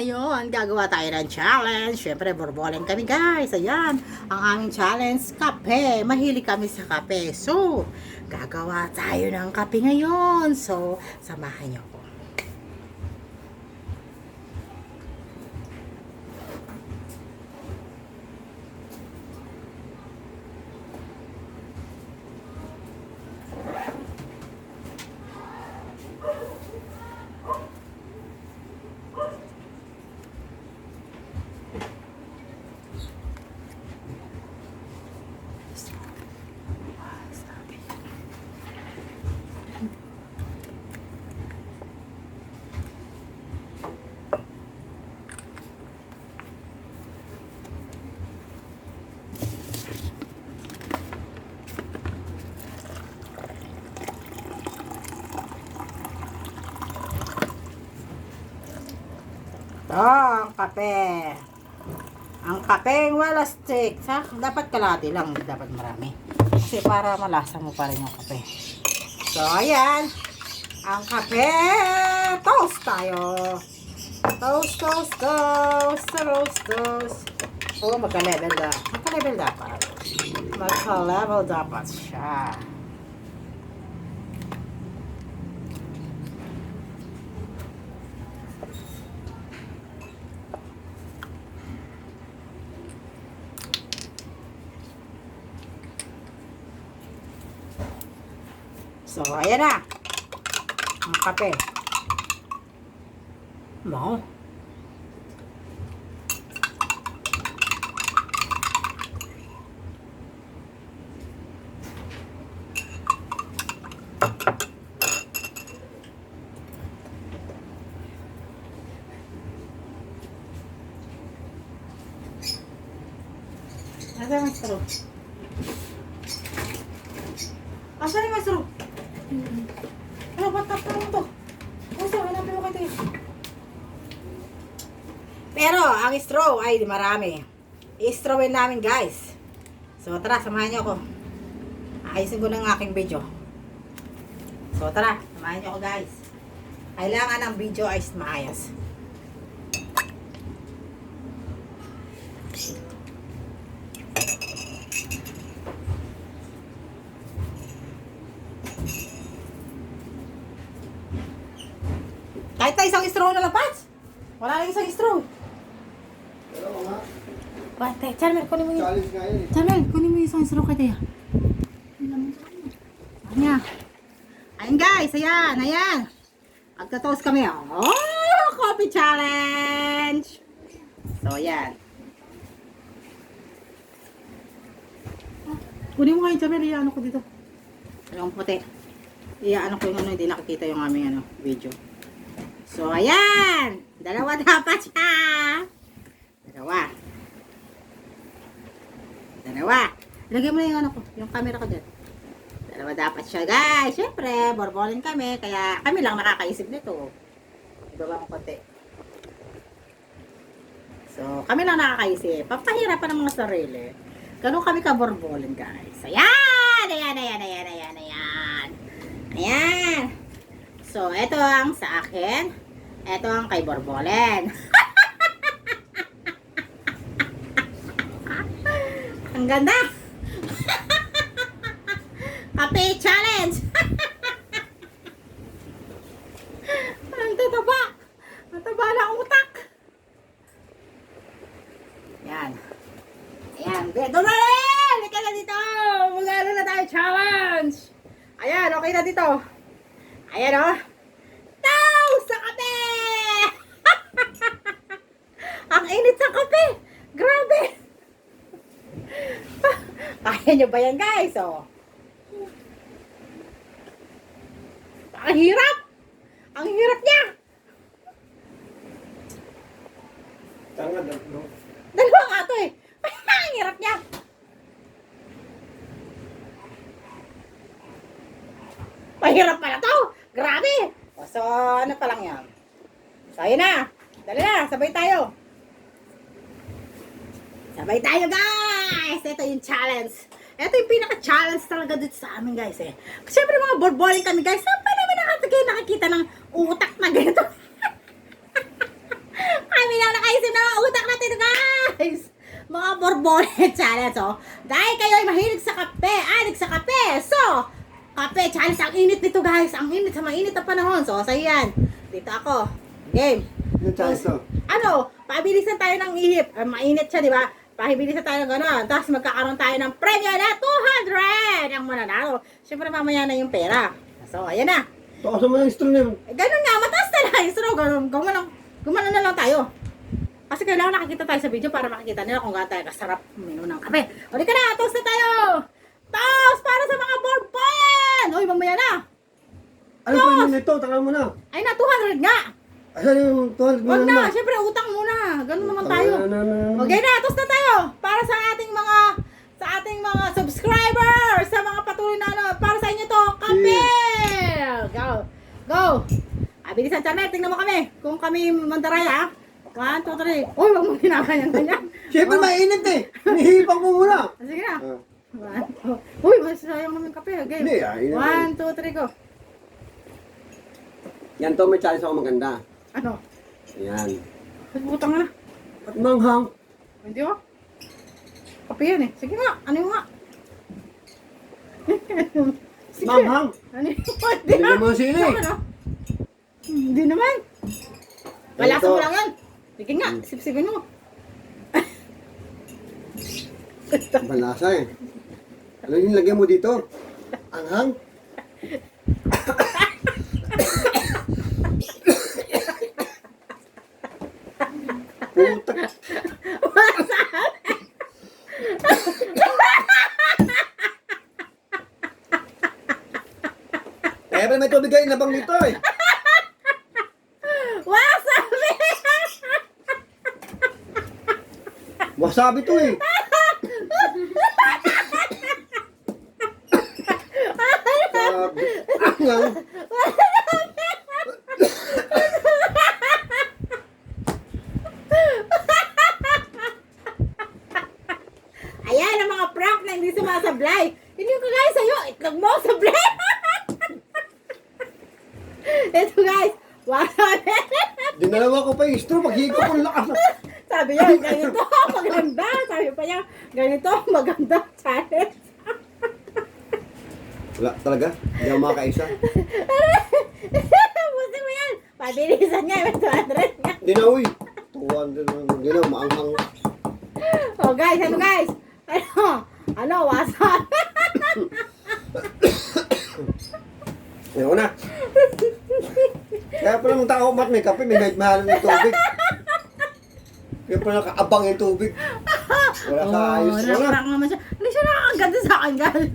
ngayon, gagawa tayo ng challenge. Siyempre, borboleng kami guys. Ayan, ang aming challenge, kape. Mahilig kami sa kape. So, gagawa tayo ng kape ngayon. So, samahan niyo ko. Ang kape. Ang kapeng wala stick. Dapat kalahati lang, hindi dapat marami. Kasi para malasa mo pa rin yung kape. So, ayan. Ang kape. Toast tayo. Toast, toast, toast. Toast, toast. Oh, magka-level dapat. Magka-level dapat. Magka-level dapat siya. So, ayan na. Ang kape. Mo. Asan yung straw? Asan yung straw? Ano ba tapos mo to? Gusto, hanapin mo kayo. Pero, ang straw ay marami. I-strawin namin guys. So, tara, samahan niyo ako. Ayusin ko ng aking video. So, tara, samahan niyo ako guys. Kailangan ng video ay maayos. Kahit na isang straw na lang, Pats. Wala lang isang straw. Pero nga, Pate, Charmel, kunin mo yun. challenge nga yun eh. Charmel, kunin mo yung isang straw kay Taya. Ayan. Ayan guys, ayan, ayan. Magka-toast kami. Oh, coffee challenge. So, ayan. Kunin mo kayo, Charmel. Iyan ko dito. Yung puti. Iyan ko yung ano, hindi nakikita yung aming video. So, ayan. Dalawa dapat siya. Dalawa. Dalawa. Lagay mo na yung ano ko, yung camera ko dyan. Dalawa dapat siya, guys. Siyempre, borbolin kami. Kaya kami lang nakakaisip nito. Ibaba mo konti. So, kami lang nakakaisip. Papahirapan ng mga sarili. Ganun kami ka-borbolin, guys. Ayan! Ayan, ayan, ayan, ayan, ayan. Ayan. So, ito ang sa akin. Ito ang kay Borbolen. Ang ganda. Kape challenge. Ang tataba. Tataba na ang utak. Yan. Ayan. Doon na rin! Halika na dito. Magano na tayo challenge. Ayan, okay na dito. Ayan o. Toast sa kape! Ang init sa kape! Grabe! Kaya nyo ba yan guys? Oh. Ang hirap! Ang hirap niya! Tanga, no? Dalawa nga to eh! Ang hirap niya! Mahirap pala to! Grabe! So, ano pa lang yan? So, ayun na! Dali na! Sabay tayo! Sabay tayo guys! Ito yung challenge. Ito yung pinaka-challenge talaga dito sa amin guys eh. Siyempre mga borbolin kami guys. Saan pa namin nakakita ng utak na ganito? Kami ito guys! Mga Borbonet challenge, oh. Dahil kayo ay mahilig sa kape, adik sa kape. So, kape challenge. Ang init nito guys. Ang init sa mainit na panahon. So, sa yan. Dito ako. Game. Yung chance to. Ano, pabilisan tayo ng ihip. Mainit siya, di ba? Pabilisan tayo ng gano'n. Tapos magkakaroon tayo ng premyo na 200 ang mananalo. Siyempre mamaya na yung pera. So, ayan na. Takasan mo ng straw na yun. Ganun nga, mataas na lang. So, ganun, gumano na lang tayo. Kasi kailangan nakikita tayo sa video para makikita nila kung gaano tayo kasarap uminom ng kape. O, di ka na, toast na tayo! Toast para sa mga board pan! Uy, mamaya na. Ano po yung nito? Taka mo na. Ay na, 200 nga. Asan yung 200 mo Wag naman? na, syempre utang muna. Ganun naman tayo. Ano. Okay na, toast na tayo. Para sa ating mga subscribers, sa mga patuloy na ano, para sa inyo to, kape! Go! Go! Bilisan, Charmer, tingnan mo kami. Kung kami mandaraya, 1, 2, 3. Uy, wag mo ganyan. Siyempre mainit eh. Hinihipang ko muna. Sige na. Ah. 1, 2. Uy, mas sayang naman kape. Okay. Hindi, ayun 1, 2, 3, go. Yan to, may challenge ako maganda. Ano? Yan. Butang na. At manghang. Hindi ba? Kape yan eh. Sige nga. Ano yung nga? Sige. Manghang. Ano yung Hindi naman sila eh. Ano? Hindi naman. Malasa mo lang yan. Sige nga. Sipsipin mo. Malasa eh. Ano yung lagyan mo dito? Anghang? Putak. Eh, may tubig kayo nabang dito eh. Wasabi! Wasabi to eh. Sabi. Anghang. Ayan ang mga prank na hindi sumasablay. Hindi ko guys sa'yo. Itlog mo sablay. Ito guys. Wasabi. Dinalawa ko pa yung straw. Paghigop ko lakas. Sabi niya, ganito maganda. Sabi pa niya, ganito maganda. Challenge. Wala talaga. Hindi ako makakaisa. Buti mo yan. Pabilisan niya. May 200 nga. Hindi na uy. 200 na. Hindi na. Maanghang. Oh guys, ano guys? Ano, wasabi. Ayoko na. Kaya pala mong tao mat may kape, may mahal ng tubig. Kaya pala nakaabang yung tubig. Wala sa ayos. Nakakaraang naman siya. Hindi siya nakakaganda sa akin, guys.